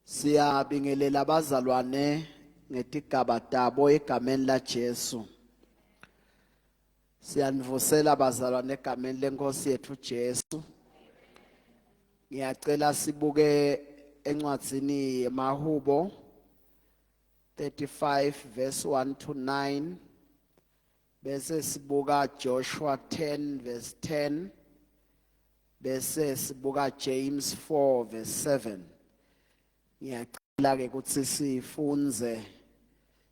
Siyabingelela abazalwane ngetigaba tabo egameni laJesu. Siyanivusela abazalwane egameni lenkosi yethu Jesu. Ngiyacela sibuke encwadzini yeMahubo 35 verse 1 to 9. Bese sibuka Joshua 10 verse 10. Bese sibuka James 4 verse 7. Ngiyacela ke ukuthi sifunze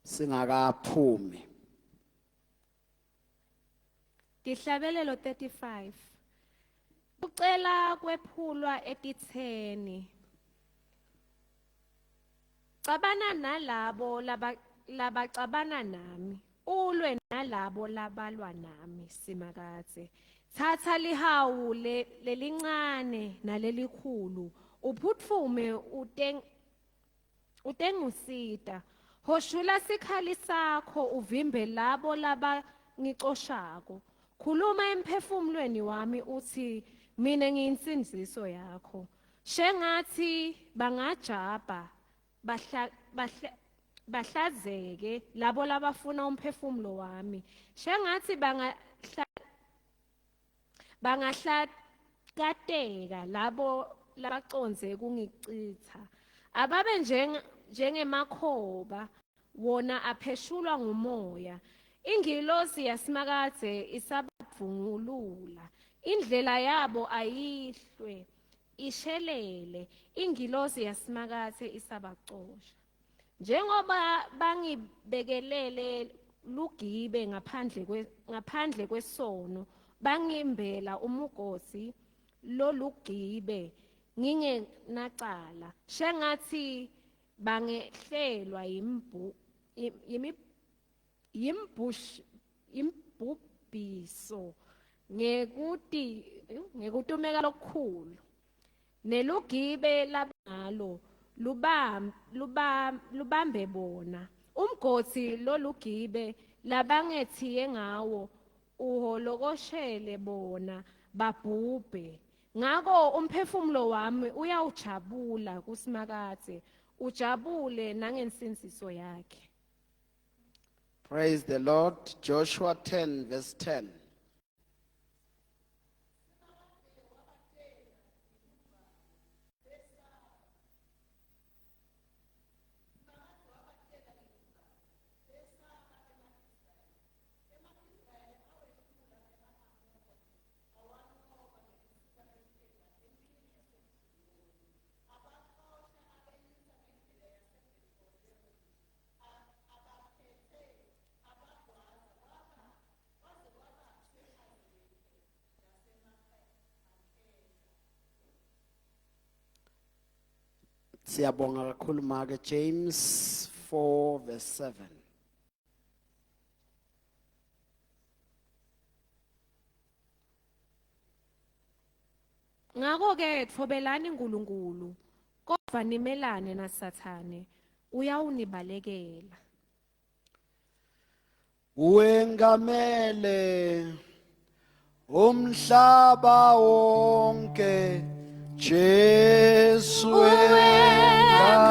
singakaphumi. Dihlabelelo 35. Ucela kwephulwa etitheni. Cabana nalabo labacabana nami. Ulwe nalabo labalwa nami simakathe. Thatha lihawu lelincane nalelikhulu. Uphutfume utengusita. Hoshula sikhali sakho uvimbe labo labangicoshako. Khuluma emphefumulweni wami uthi mina ngiyinsindiso yakho. Shengathi bangajabha bahlazeke labo labafuna umphefumulo wami. Shengathi bangahlakateka labo labaconze kungicitha. Ababe njengemakhoba wona apheshulwa ngumoya. Ingilosi yasimakathe isabavungulula. Indlela yabo ayihlwe ishelele. Ingilosi yasimakathe isabacosha. Njengoba bangibekelele lugibe ngaphandle kwesono, bangimbela umugosi lolugibe ngingenacala. Shengathi bangehlelwa yimbubhiso ngekutumeka lokukhulu. Nelugibe labangalo lubambe bona. Umgotsi lolugibe labangethiye ngawo uholokoshele bona babhubhe. Ngako umphefumulo wami uyawujabula kusimakathe, ujabule nangensinsiso yakhe. Praise the Lord. Joshua 10 verse 10. Siyabonga kakhulu make James 4 verse 7. Ngako-ke thobelani uNkulunkulu, kodwa nimelane naSathane, uyawunibalekela. Uwengamele umhlaba wonke Jesu uwengamele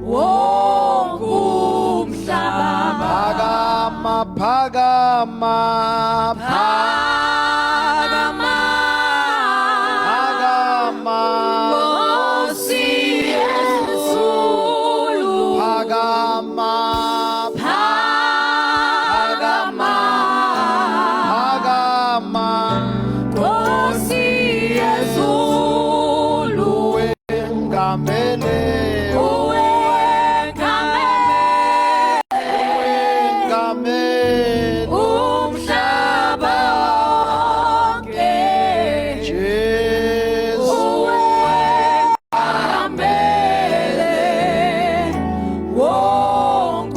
wonke umhlaba. Phakama Nkosi Yesu Phakama Nkosi Yesu uwengamele umhlaba wonke Jesu uwengamele wonke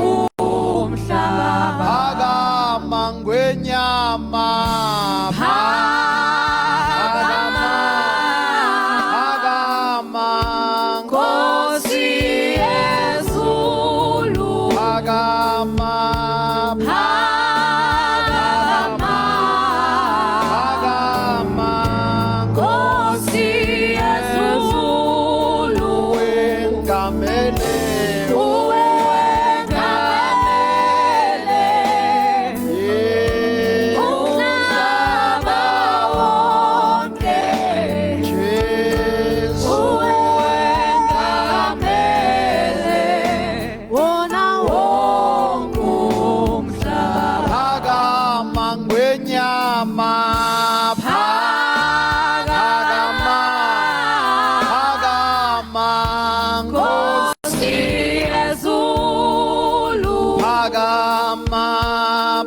Phakama,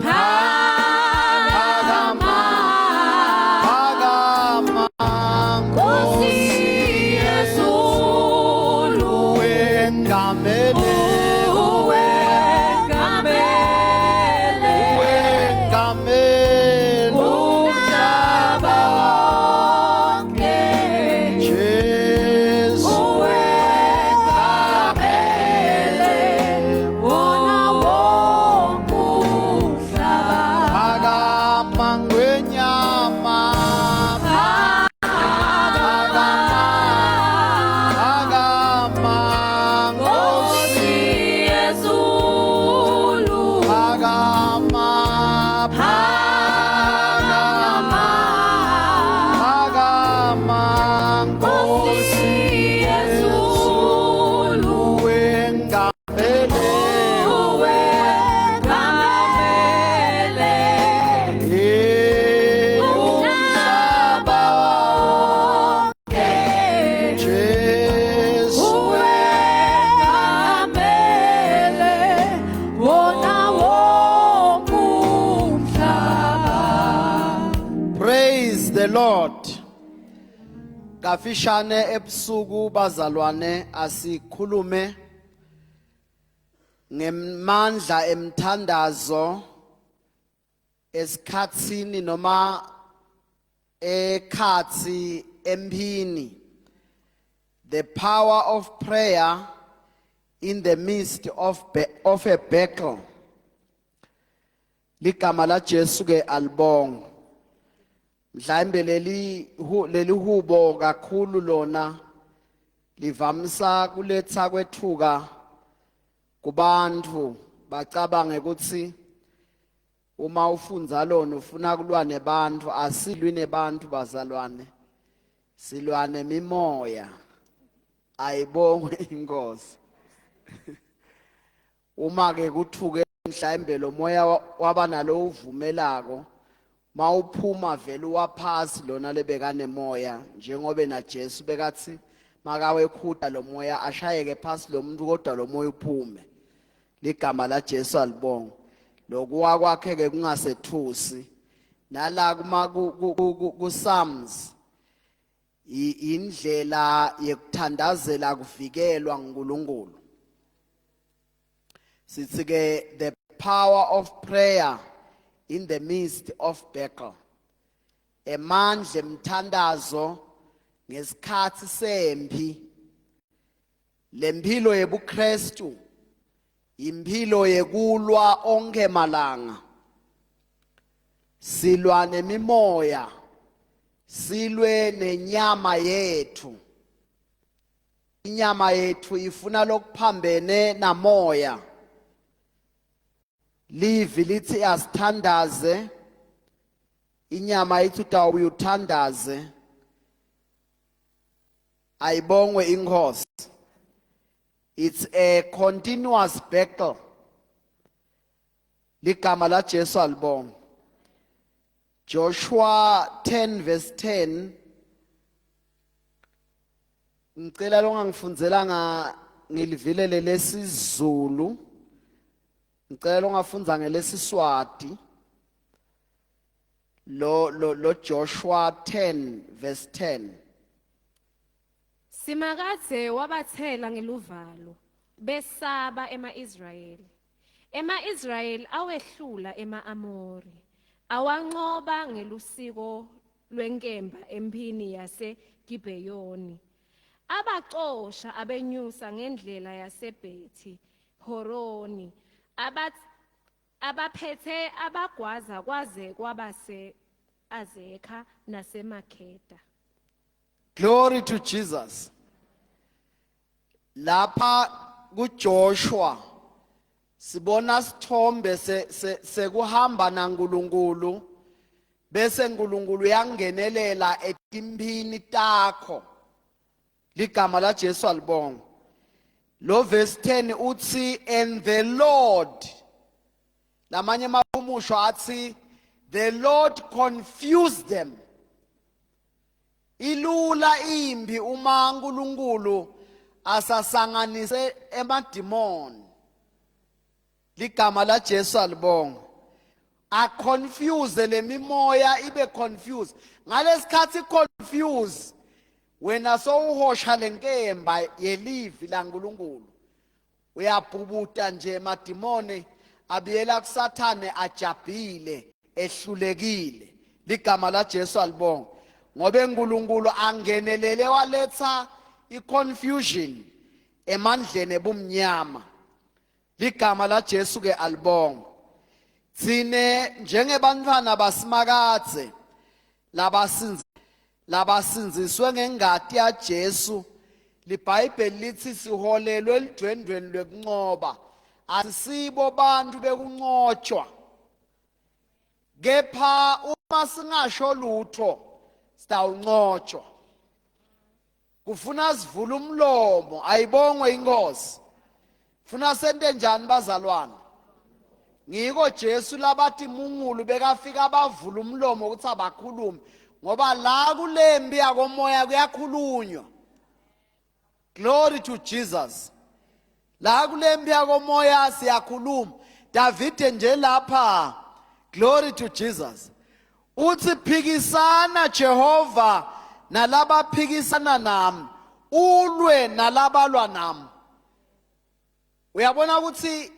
phakama, phakama, Nkosi yezulu, wengamele, uwengamele wengamele, umhlaba wonke. Jesu, Uwengamele wona wonke umhlaba. phakama ngwenyama, phakama, Nkosi yezulu, phakama, phakama, phakama, Nkosi yezulu, wengamele, uwengamele umhlaba wonke. Jesu, Uwengamele wona wonke umhlaba. praise the Lord. Kafishane ebusuku bazalwane asikhulume ngemandla emthandazo esikhatsini noma ekhathi emphini, the power of prayer in the midst of a battle. Ligama la Jesu ke alibonga. Mhlambe leli hubo kakhulu lona livamisa kuletha kwethuka kubantu bacabange ukuthi uma ufunza lona ufuna kulwa nebantu. Asilwi nebantu bazalwane, silwa nemimoya. Ayibongwe inkosi. Uma ke kuthuke mhlambe lo moya waba nalo uvumelako, mawuphuma vele waphasi lona lebekane moya, njengoba na Jesu bekathi makawekhuda lo moya ashayeke phasi lo muntu kodwa lo moya uphume. Ligama la Jesu alibonga. Lokuwa kwakhe ke kungasethusi. Nala kuma ku Psalms indlela yekuthandazela kuvikelwa nguNkulunkulu. Sithi ke the power of prayer in the midst of battle. Emandla emthandazo ngesikhathi sempi. Lempilo yebuKristu impilo yekulwa onke malanga. Silwa nemimoya, silwe nenyama yethu. Inyama yethu ifuna lokuphambene namoya. Livi lithi asithandaze, inyama yethu tawuyithandaze. Ayibongwe inkosi. It's a continuous battle. Ligama la Jesu alibonga. Joshua 10 verse 10. Ngicela longangifundzela ngilivilele lesizulu. Ngicela ungafunza ngelesiswati. Lo Joshua 10 verse 10. Simakadze wabathela ngeluvalo besaba ema-Israyeli. Ema-Israyeli awehlula ema-Amori. Awanqoba ngelusiko lwenkemba emphini yaseGibheyoni. Abacosha abenyusa ngendlela yaseBhethi Horoni. Abaphethe abagwaza kwaze kwabase Azekha naseMakheda. Glory to Jesus. Lapha kuJoshua sibona sithombe sekuhamba naNkulunkulu, bese uNkulunkulu yangenelela etimphini takho. Ligama la Jesu alibonga. Lo verse 10 uthi and the Lord, lamanye mahumusho athi the Lord confused them. Ilula imbi uma uNkulunkulu asasanganise emadimoni. ligama la Jesu alibonga a confuse lemimoya ibe confused ngalesikhathi confuse wena sowuhosha lenkemba yelivi laNkulunkulu uyabhubuta nje emadimoni abiyela kusathane ajabhile ehlulekile ligama la Jesu alibonga ngobe uNkulunkulu angenelele waletha iconfusion emandleni ebumnyama ligama la Jesu ke alibonga thine njengebantwana basimakadze labasinziswe ngengati ya Jesu liBhayibheli lithi siholelwe elidwendweni lwekunqoba asisibo bantu bekunqotshwa kepha uma singasho lutho sitawunqotshwa kufuna sivule umlomo ayibongwe inkosi funa sente njani bazalwane ngiko Jesu labathi mungulu bekafika bavula umlomo ukuthi abakhulume ngoba la kulembi yakomoya kuyakhulunywa glory to Jesus la kulembi yakomoya siyakhuluma David nje lapha glory to Jesus uthi phikisana Jehova nalaba phikisana nami ulwe nalabalwa nami uyabona ukuthi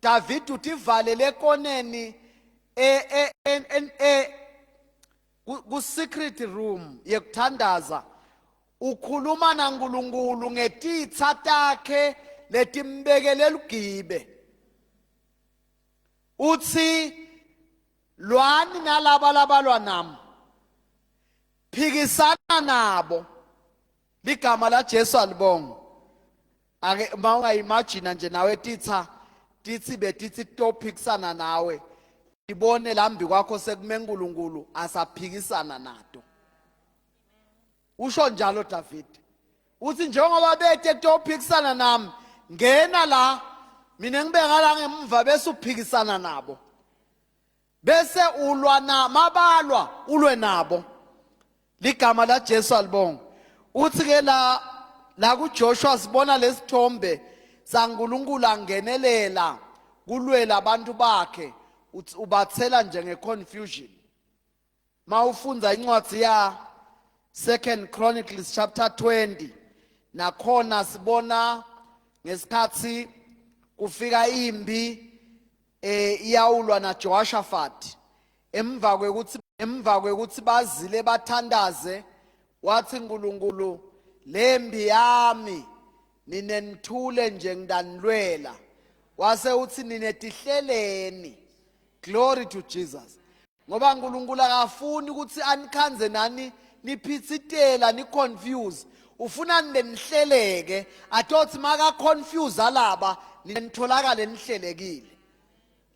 David uthi valele koneni ku secret room yekuthandaza ukhuluma naNkulunkulu ngetitha takhe letimbekele lugibe uthi lwani nalaba labalwa nami phikisana nabo ligama la Jesu alibonga ake mawungayimagine nje nawe tithi betithi tophikisana nawe ibone lambi kwakho sekume uNkulunkulu asaphikisana nato usho njalo David uthi njengoba bethe tophikisana nami ngena la mina ngibeka la ngemva bese uphikisana nabo bese ulwa namabalwa ulwe nabo ligama la Jesu alibonga uthi ke la kuJoshua sibona lesithombe saNkulunkulu angenelela kulwela abantu bakhe ubathela nje ngeconfusion mawufunza incwadi ya 2 Chronicles chapter 20 nakhona sibona ngesikhathi kufika impi iyawulwa naJehoshaphat emva kwekuthi bazile bathandaze wathi uNkulunkulu lembi yami ninenithule nje ngidanilwela wase uthi ninetihleleni glory to Jesus ngoba uNkulunkulu akafuni ukuthi anikhanze nani niphitsitela ni confuse ufuna nenihleleke athothi maka confuse alaba nitholakale nihlelekile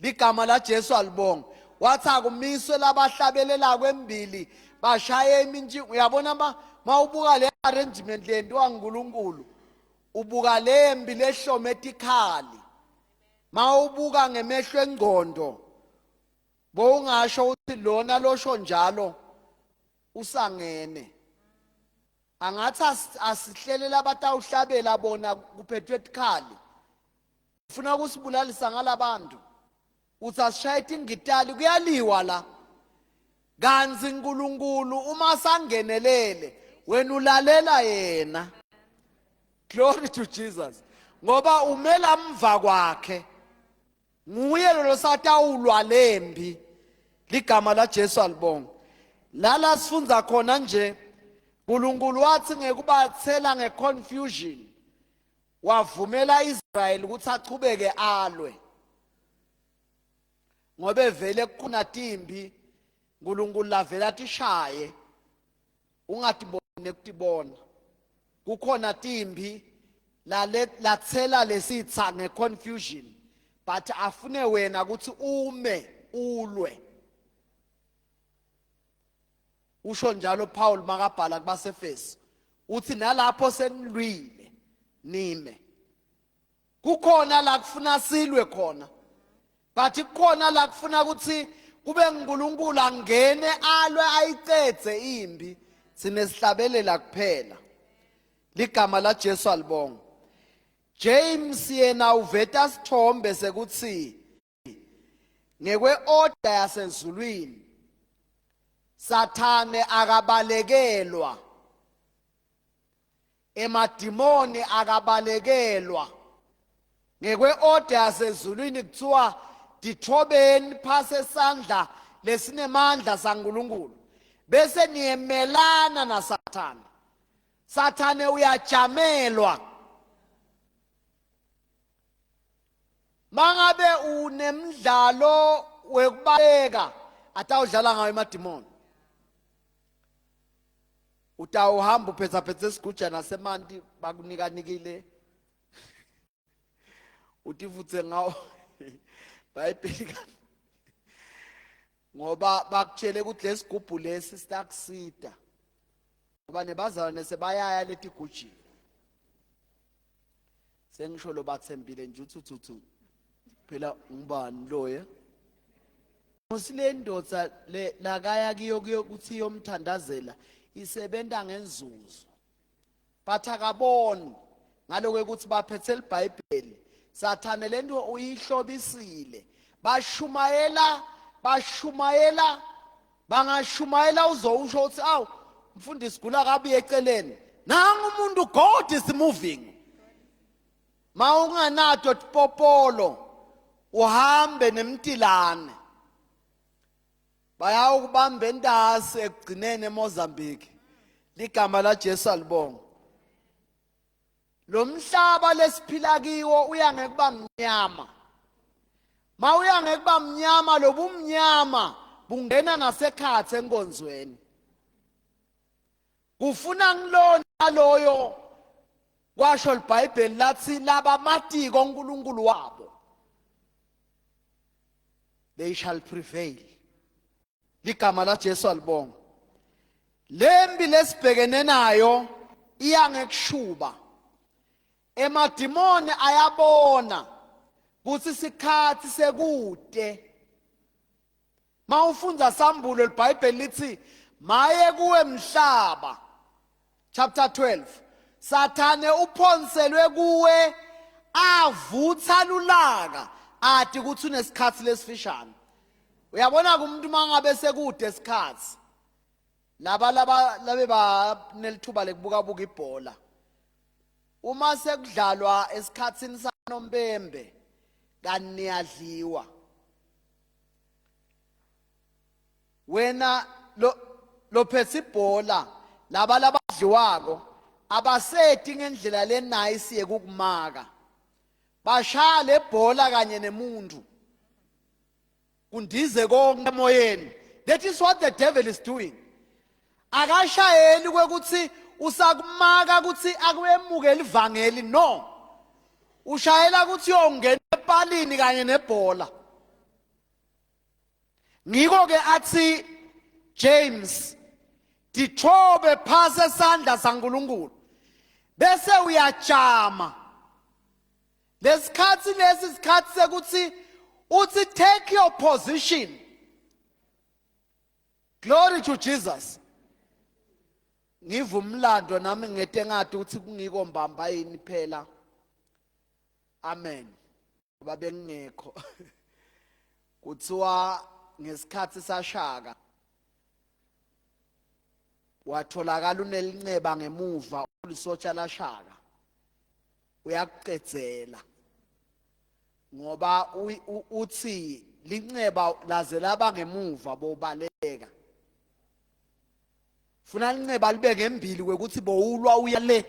ligama la Jesu alibonga wathi akumiswe labahlabelela kwembili bashaye iminji uyabona mawubuka le arrangement lento waNkulunkulu ubuka lembi lehlometikali mawubuka ngemehlo engqondo bowungasho uthi lona losho njalo usangene angathi asihlelela abatawuhlabela bona kuphethwe etikali ufuna ukusibulalisa ngalabantu uthi asishayite ingitali kuyaliwa la kanzi uNkulunkulu uma sangenelele wena ulalela yena glory to Jesus ngoba umela mva kwakhe nguye lo satawulwa lembi ligama la Jesu alibonga lala sifunza khona nje uNkulunkulu wathi ngekubathela ngeconfusion wavumela Israel ukuthi achubeke alwe ngobe vele kukhona timbi uNkulunkulu lavela tishaye ungatibone kutibona kukhona timbi lathela lesitha ngeconfusion but afune wena ukuthi ume ulwe usho njalo Paul makabhala kubaseFeso uthi nalapho senilwile nime kukhona la kufuna silwe khona but kukhona la kufuna ukuthi kube uNkulunkulu angene alwe ayicedze impi sinesihlabelela kuphela ligama la Jesu alibonga James yena uveta sithombe sekuthi ngekwe order yasezulwini Sathane akabalekelwa emadimoni akabalekelwa ngekwe order yasezulwini kuthiwa dithobeni phase esandla lesinemandla saNkulunkulu bese niyemelana naSathane. Sathane uyajamelwa. Mangabe unemdlalo wekubaleka atawudlala ngayo emadimoni. Utawuhamba uphetha isigujana semanti bakunikanikile. Utivutse ngawo bayibheka. Ngoba bakutshele ukuthi lesigubhu lesi sitakusida. Ngoba nebazalwane sebayaya leti guji. Sengisho lo bathembile nje uthuthu. Phela ngubani loya? Musile ndoda le lakaya kiyo kuthi yomthandazela isebenta ngenzuzo. Bathakabona ngalokho ukuthi baphethe iBhayibheli. Sathane lento uyihlobisile. Bashumayela bangashumayela uzowusho uthi awu mfundisi gula kabi eceleni. Nanga umuntu God is moving. Mawunganato tipopolo uhambe nemtilane. Bayawukubamba endasi ekugcinene eMozambique. Ligama la Jesu alibonga. Lo mhlaba lesiphila kiwo uya ngekuba mnyama. Mawuya ngekuba mnyama lobumnyama bungena nasekhathe enkonzweni. Kufuna ngilona loyo kwasho iBhayibheli lathi laba matiko uNkulunkulu wabo. They shall prevail. Ligama la Jesu alibonga. Lembi lesibhekene nayo iya ngekushuba. Emadimoni ayabona kuthi isikhathi sekude. Mawufunda sambulo iBhayibheli lithi maye kuwe mhlaba. Chapter 12. Sathane uphonselwe kuwe avutha lulaka athi ukuthi unesikhathi lesifishane. Uyabona kumuntu mangabe sekude isikhathi. Labe banelithuba lekubuka ibhola. Uma sekudlalwa esikhatsini sanombembe kaniyadliwa. Wena lo phethe ibhola laba labadliwako abasethi ngendlela lenice yekukumaka. Bashaya lebhola kanye nemuntu. Kundize konke emoyeni. That is what the devil is doing. Akashayeli kwekuthi usakumaka ukuthi akwemukele ivangeli no. Ushayela ukuthi uyongena epalini kanye nebhola. Ngiko ke athi James dithobe phase esandla saNkulunkulu bese uyajama. Lesikhathi lesi sikhathi sekuthi uthi take your position. Glory to Jesus. Ngivumlando nami ngete ngathi ukuthi kungiko mbamba yini phela. Amen. Ngoba bengekho. Kuthiwa ngesikhathi sashaka watholakala unelinceba ngemuva ulisotsha lashaka. Uyakuqedzela. Ngoba uthi linceba laze laba ngemuva bobaleka. Funa linceba libe ngembili kwekuthi bowulwa uya le.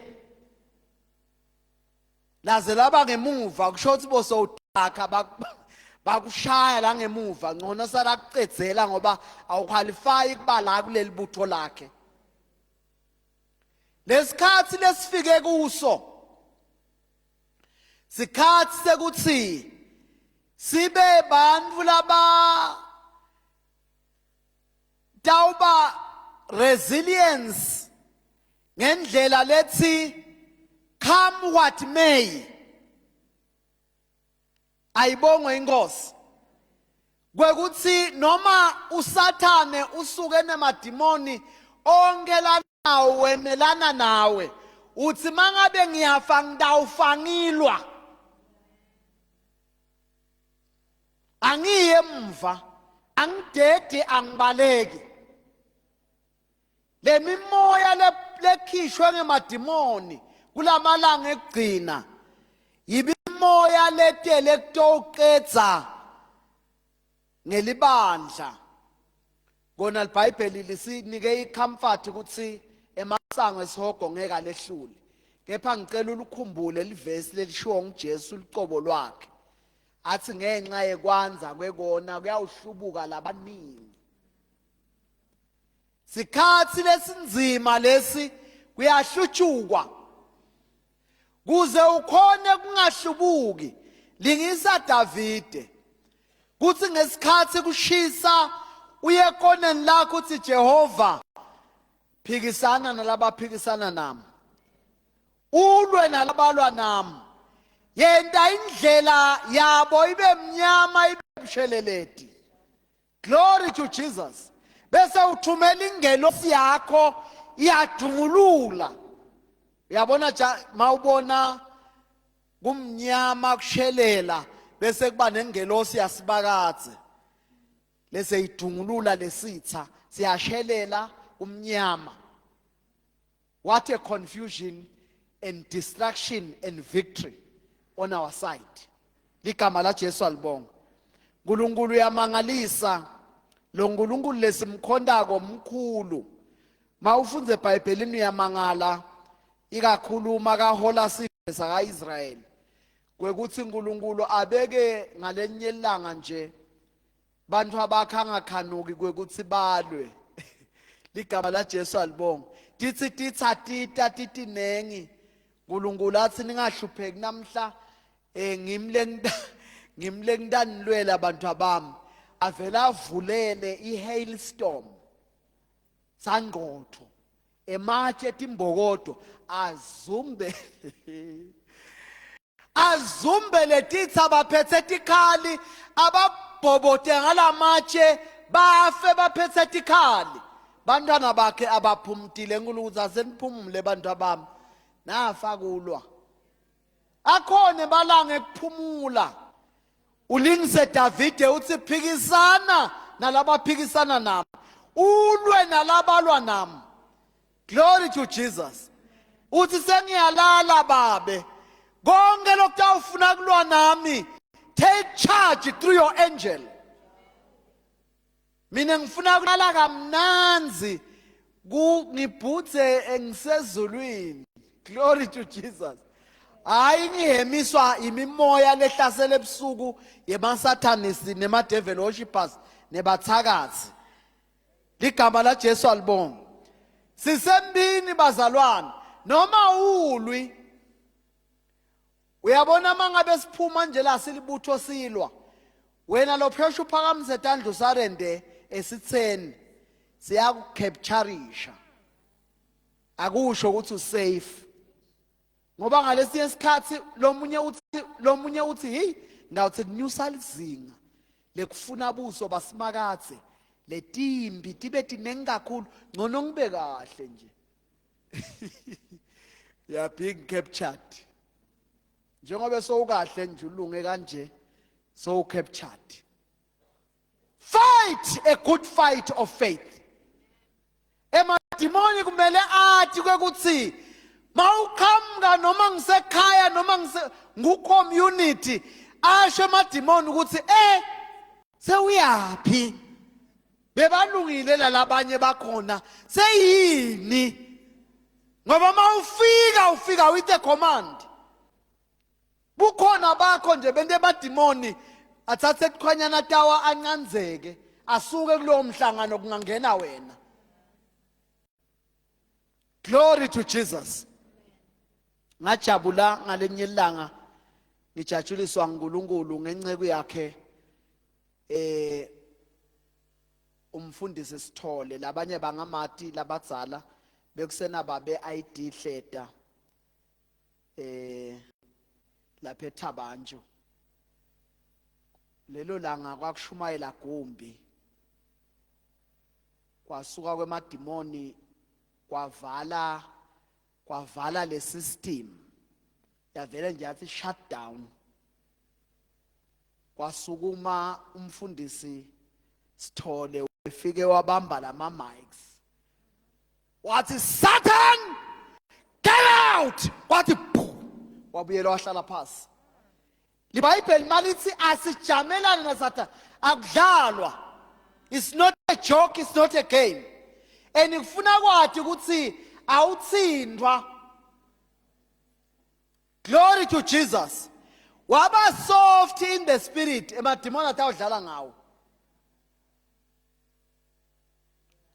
Laze laba ngemuva kusho ukuthi bosowuthaka bakushaya la ngemuva ngcono sala kuqedzela ngoba awuqualify kuba la kuleli butho lakhe. Lesikhathi lesifike kuso sikhathi sekuthi sibe bantfu laba tawuba resilience ngendlela lethi come what may. Ayibongwe inkosi. Kwekuthi noma uSathane usuke nemadimoni onke lanawe wemelana nawe uthi mangabe ngiyafa ngidawufangilwa angiye emva angidede angibaleki lemimoya lekhishwe ngemadimoni kulamalanga ekugcina yibimoya letele kutoqedza ngelibandla kona iBhayibheli lisinike icomfort ukuthi emasango esihogo ngeke alehlule kepha ngicela ukukhumbule livesi lelishiwo nguJesu liqobo lwakhe athi ngenxa yekwanza kwekona kuyawuhlubuka labaningi sikhathi lesinzima lesi kuyahlutshukwa kuze ukhone kungahlubuki lingisa Davide kuthi ngesikhathi kushisa uye ekoneni lakho uthi Jehova phikisana nalabaphikisana nami ulwe nalabalwa nami yenda indlela yabo ibe mnyama ibe msheleleti. Glory to Jesus. Bese uthumela ingelosi yakho iyadungulula. Uyabona mawubona kumnyama kushelela bese kuba nengelosi yasibakathe lese idungulula lesitha siyashelela umnyama. What a confusion and distraction and victory on our side. Ligama la Jesu alibonga. uNkulunkulu uyamangalisa. Lo uNkulunkulu lesimkhondako mkhulu. Mawufunze eBhayibhelini uyamangala ikakhuluma kaHola sibhe sakaIsrayeli. Kwekuthi uNkulunkulu abeke ngalenye ilanga nje bantu abakhanga khanuki kwekuthi balwe. Ligama la Jesu alibonga. Tithi tithatita titinengi. uNkulunkulu athi ningahlupheki namhla ngimle ngidanilwela abantu abami avela avulele ihailstorm sangqotho ematshe etimbokodo azumbe letitha baphethe tikhali ababhobote ngalamatshe bafe baphethe tikhali bantwana bakhe abaphumtile uNkulunkulu aseniphumule bantu abami nafa kulwa akhona balanga ekuphumula ulingise Davide uthi phikisana nalabaphikisana nami ulwe nalabalwa nami. Glory to Jesus. Uthi sengiyalala babe konke lokutawufuna kulwa nami take charge through your angel. Mina ngifuna kulala kamnanzi ngibhuthe engisezulwini. Glory to Jesus. Hayi ngihemiswa imimoya lehlasela ebusuku yemasathanisi nemadevil worshippers nebathakathi. Ligama la Jesu alibonga. Sisembini bazalwane noma ulwi uyabona mangabe siphuma nje la silibutho silwa wena lo phesha uphakamise tandla usarende esitheni siyakucaptureisha akusho ukuthi usafe ngoba ngalesi isikhathi lomunye uthi hey ngawuthi kunyusa lizinga lekufuna buso basimakathe letimbi tibe tinengi kakhulu ngcono ngibe kahle nje ya being captured njengoba sowukahle nje ulunge kanje so captured. Fight a good fight of faith. Emadimoni kumele athi kwekuthi mawuqhamuka noma ngisekhaya noma ngu-community asho emadimoni ukuthi sewuyaphi bebalungile lalabanye bakhona seyini ngoba ufika with a command. Bukhona bakho nje bente emadimoni athathe kukhanyana tawa ancanzeke asuke kulowo mhlangano kungangena wena. Glory to Jesus. Ngajabula ngalenye ilanga ngijatshuliswa nguNkulunkulu ngenceke yakhe umfundisi Sithole labanye bangamati labadzala bekusena babe ID hleda lapha eThabanjo. Lelo langa kwakushumayela gumbi kwasuka kwemadimoni kwavala kwavala le system yavela nje yathi shut down. Kwasukuma umfundisi Sithole ufike wabamba lama mics wathi Satan get out wathi wabuyela wahlala phansi. LiBhayibheli malithi asijamelane naSathane akudlalwa. It's not a joke, it's not a game. And ngifuna kwathi ukuthi awuthindwa. Glory to Jesus. Waba soft in the spirit emadimoni atawudlala ngawo.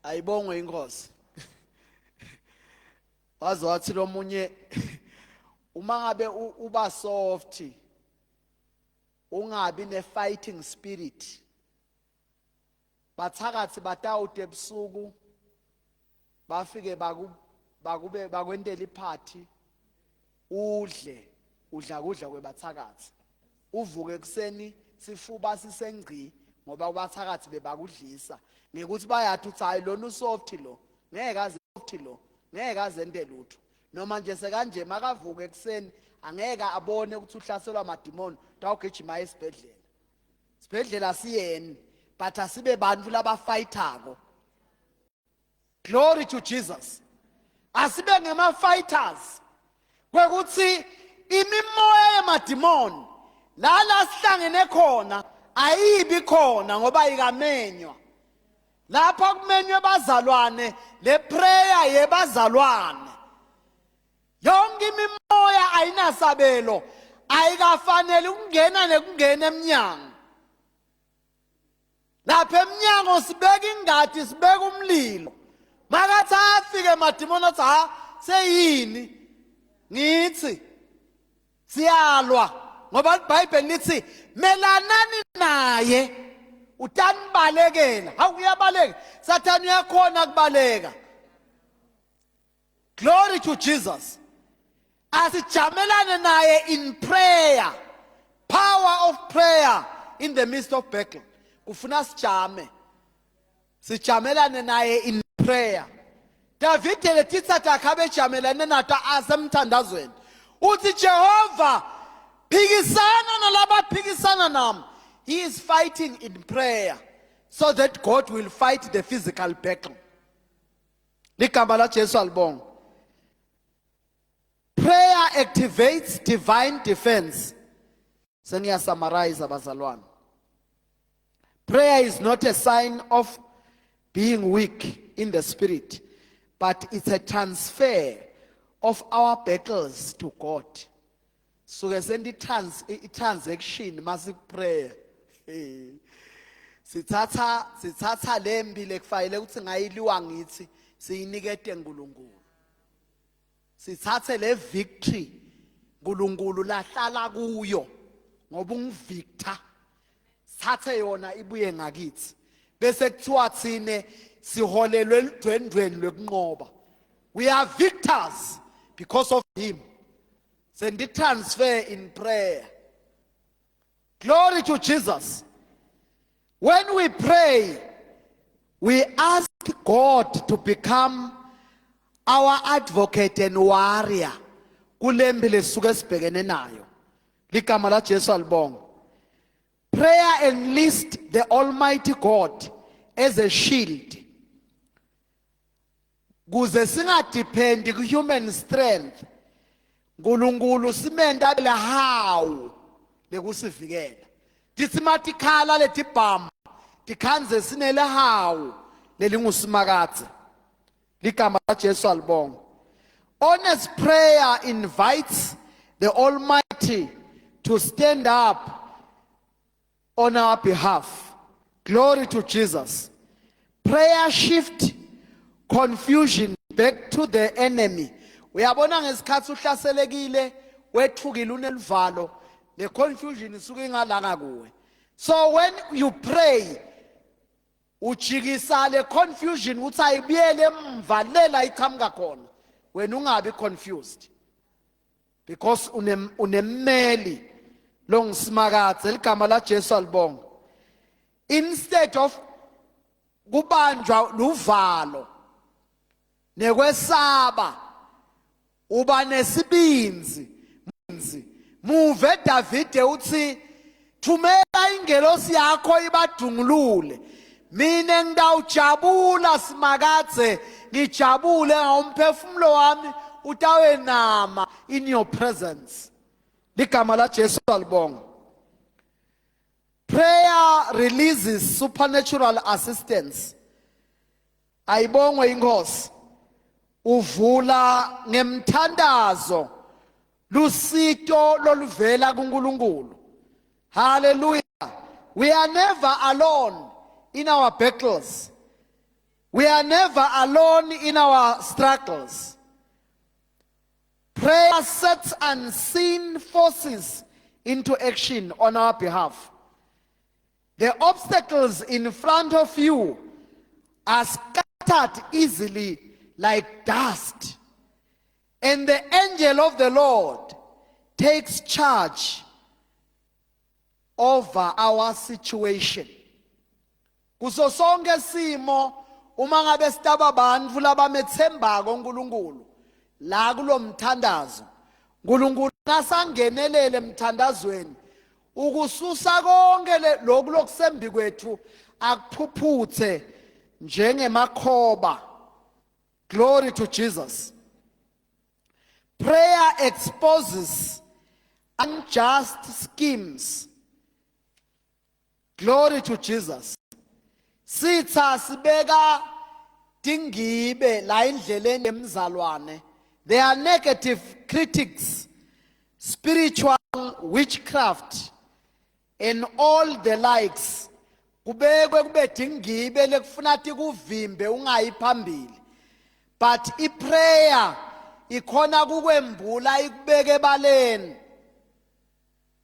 Ayibongwe inkosi. Wazothi lo munye uma ngabe uba soft ungabi ne fighting spirit. Bathakathi batawude ebusuku bafike bakwendela iphathi udla kudla kwebathakathi. Uvuke ekseni sifuba sisengci ngoba kubathakathi bebakudlisa. Ngekuthi bayathi uthi hayi lona usoft lo. Ngeke aze soft lo. Ngeke azente lutho. Noma nje sekanje makavuka ekseni angeke abone ukuthi uhlaselwa amadimoni tawugijima esibhedlela. Sibhedlela siyeni but asibe bantu laba fightako. Glory to Jesus. Asibe ngema fighters. Kwekuthi imimoya yemadimoni la sihlangene khona ayibi khona ngoba ikamenywa. Lapha kumenywe bazalwane le prayer yebazalwane. Yonke imimoya ayinasabelo ayikafanele ukungena nekungena eminyango. Lapha eminyango sibeka ingadi sibeka umlilo. Makathi afike emadimoni athi ha seyini ngithi siyalwa ngoba iBhayibheli lithi melanani naye utanibalekela. Hawu uyabaleka Sathane uyakhona kubaleka. Glory to Jesus. Asijamelane naye in prayer. Power of prayer in the midst of battle. Kufuna sijamelane naye in prayer. David letithatha akhabe jamelane nato asemthandazweni. Uthi Jehova phikisana nalaba phikisana nami. He is fighting in prayer so that God will fight the physical battle. Ligama la Jesu alibonga. Prayer activates divine defense. Sengiya summarize abazalwane. Prayer is not a sign of being weak in the spirit, but it's a transfer of our battles to God. So sendi transaction masi prayer. Sithatha lembi lekufayile ukuthi ngayiliwa ngithi siyinikete uNkulunkulu. Sithathe le victory uNkulunkulu lahlala kuyo ngoba ungivictor. Sithathe yona ibuye ngakithi. Bese kuthiwa thine siholelwe edwendweni lokunqoba. We are victors because of him. Sendi transfer in prayer. Glory to Jesus. When we pray, we ask God to become our advocate and warrior. Kulembi lesuke sibhekene nayo. Ligama la Jesu alibonga. Prayer enlists the Almighty God as a shield. Kuze singadependi ku human strength. Nkulunkulu simenda la how lekusivikela. Tisimati khala letibhamu tikhanze sinele how lelingusimakathe. Ligama la Jesu alibonga. Honest prayer invites the Almighty to stand up on our behalf. Glory to Jesus. Prayer shift confusion back to the enemy. Uyabona ngesikhathi uhlaselekile wethukile unelivalo le confusion isuke ngalanga kuwe. So when you pray ujikisa le confusion uthi ayibuyele emvalela iqhamuka khona wena ungabi confused because unemmeli longisimakathe ligama la Jesu alibonga. Instead of kubanjwa luvalo nekwesaba uba nesibinzi muve Davide uthi thumela ingelosi yakho ibadungulule mina ngidawujabula simakadze ngijabule ngomphefumulo wami utawenama in your presence ligama la Jesu alibonga. Prayer releases supernatural assistance. Ayibongwe inkosi. Uvula ngemthandazo lusito loluvela kuNkulunkulu. Hallelujah. We are never alone in our battles. We are never alone in our struggles. Prayer sets unseen forces into action on our behalf. The obstacles in front of you are scattered easily like dust. And the angel of the Lord takes charge over our situation. Kuso sonke simo uma ngabe sitaba abantu labamethembako uNkulunkulu la kulomthandazo uNkulunkulu nasangenelele emthandazweni ukususa konke lokhu lokusembi kwethu akuphuphuthe njengemakhoba. Glory to Jesus. Prayer exposes unjust schemes. Glory to Jesus. Sitha sibeka dingibe la indleleni emzalwane. They are negative critics, spiritual witchcraft, and all the likes. Kubekwe kube dingibe lekufuna tikuvimbe ungayi phambili. But prayer ikhona kukwembula ikubeke baleni.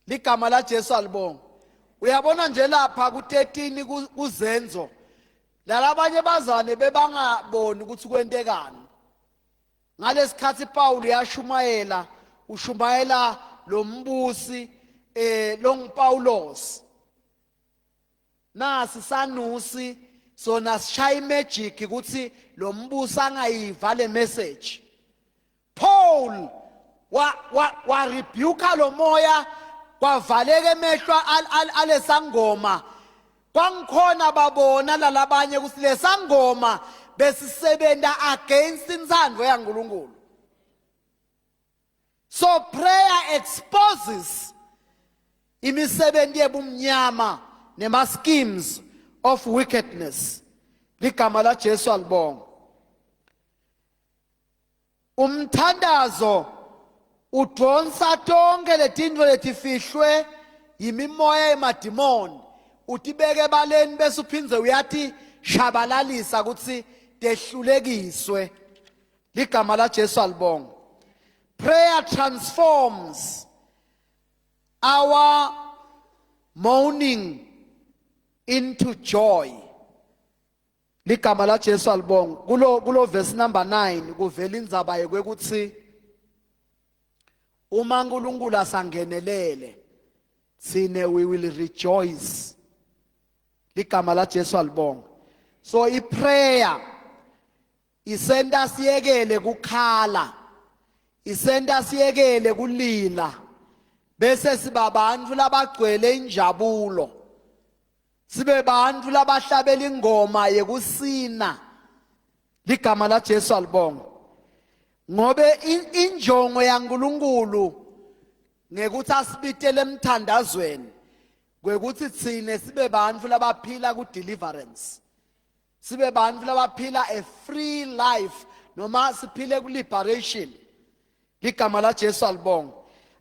Ligama la Jesu alibonga. Uyabona nje lapha ku13 kuzenzo. Lalabanye bazane bebangaboni ukuthi kwentekani. Ngalesikhathi Paul yashumayela, ushumayela lo mbusi lo Paulos. Nasi sanusi sona sishaya magic ukuthi lo mbusi angayiva le message. Paul wa rebuke lo moya kwavaleke emehlo alesangoma. Kwangikhona babona lalabanye ukuthi lesangoma besisebenta against insandvo yaNkulunkulu. So prayer exposes imisebenzi yebumnyama nema schemes of wickedness. Ligama la Jesu alibonga. Umthandazo udonsa tonke letintfo letifihlwe yimimoya yemadimoni. Utibeke baleni bese uphindze uyathi shabalalisa ukuthi tehlulekiswe. Ligama la Jesu alibonga. Prayer transforms our mourning into joy. Ligama la Jesu alibonga. Kulo verse number 9 kuvela indzaba yekuthi uma uNkulunkulu asangenelele sine we will rejoice. Ligama la Jesu alibonga. So prayer isenda siyekele kukhala, isenda siyekele kulila, bese siba bantu labagcwele injabulo, sibe bantu labahlabela ingoma yekusina. Ligama la Jesu alibonga. Ngobe injongo yaNkulunkulu ngekuthi asibitele emthandazweni kwekuthi thine sibe bantu labaphila ku deliverance, sibe bantu labaphila a free life noma siphile ku liberation. Ligama la Jesu alibonga.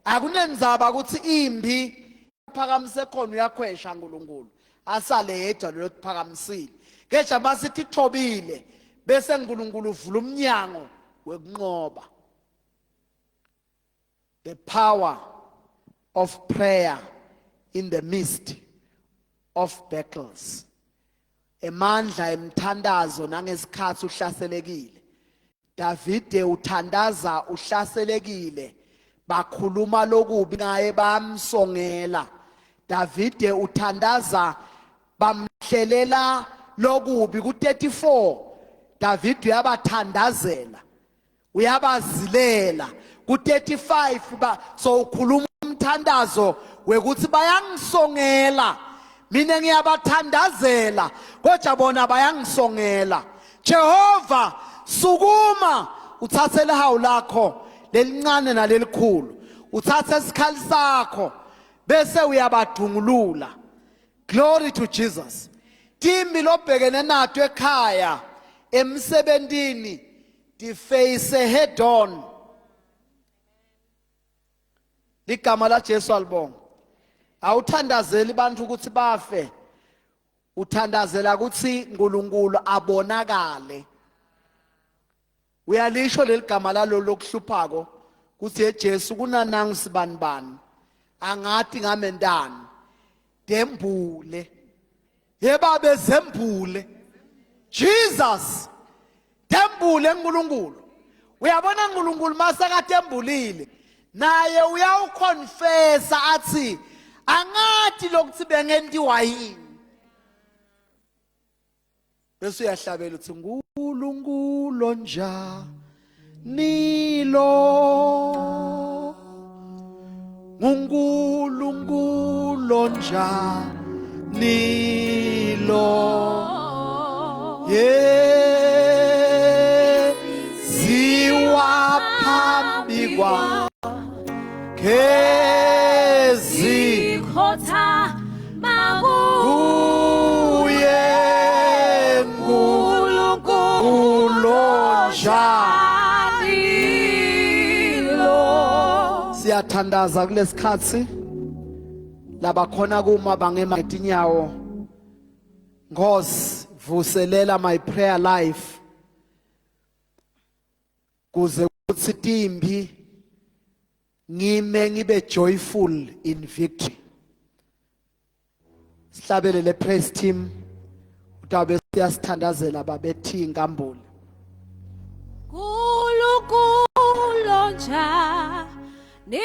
Akunenzaba ukuthi imbi phakamise khona uyakhwesha uNkulunkulu asale yedwa lo kuphakamisile. Ngeja masithi thobile bese uNkulunkulu uvula umnyango wekunqoba. The power of prayer in the midst of battles. Emandla emthandazo nangesikhathi uhlaselekile. Davide uthandaza uhlaselekile. Bakhuluma lokubi ngaye bamsongela. Davide uthandaza bamhlelela lokubi ku34. Davide yabathandazela uyabazilela ku35 ba so ukhuluma umthandazo wekuthi bayangisongela mina ngiyabathandazela kodwa bona bayangisongela. Jehova sukuma uthathe lehawu lakho lelincane nalelikhulu uthathe isikhali sakho bese uyabadungulula. Glory to Jesus. Timbi lobhekene nato ekhaya emsebentini di face head on. Ligama la Jesu alibonga. Awuthandazeli bantu ukuthi bafe. Uthandazela ukuthi uNkulunkulu abonakale. Uyalisho leligama lalo lokuhluphako kuthi eJesu kunanangu sibanibani angathi ngamendani dembule yeba bezembule Jesus dembule uNkulunkulu. Uyabona uNkulunkulu masakatembulile naye uyawuconfessa athi angathi lokuthi bengentiwa yini bese uyahlabela uthi uNkulunkulu nja nilo uNkulunkulu nja nilo ziwaphambi kwakhe Khotha maku kuye uNkulunkulu nja. Siyathandaza kulesikhathi labakhona kuma bangema ngetinyawo Nkosi vuselela my prayer life kuze kuthi timbi ngime ngibe joyful in victory. Sihlabele le praise team utabe siyasithandazela babethi inkambule. uNkulunkulu nja ni